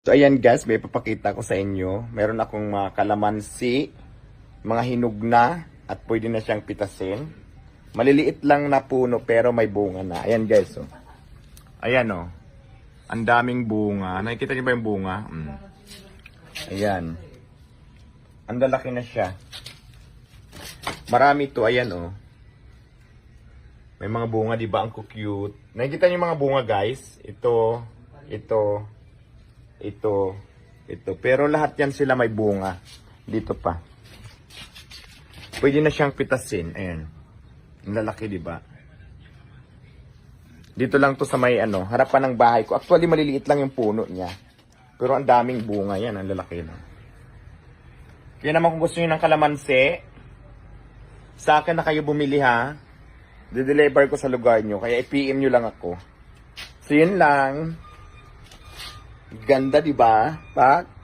So ayan guys, may papakita ko sa inyo. Meron akong mga kalamansi, mga hinog na, at pwede na siyang pitasin. Maliliit lang na puno pero may bunga na. Ayan guys, oh. Ayan oh. Ang daming bunga. Nakikita niyo ba yung bunga? Ayan. Ang lalaki na siya. Marami to, ayan oh. May mga bunga, di ba? Ang cute. Nakikita niyo yung mga bunga guys? Ito. Pero lahat yan sila may bunga. Dito pa. Pwede na siyang pitasin. Ayan. Ang lalaki, di ba? Dito lang to sa may harapan ng bahay ko. Actually, maliliit lang yung puno niya. Pero ang daming bunga yan. Ang lalaki na. Kaya naman kung gusto niyo ng kalamansi, sa akin na kayo bumili ha. Dideliver ko sa lugar niyo. Kaya i-PM niyo lang ako. So, yun lang. Ganda, di ba? Pak?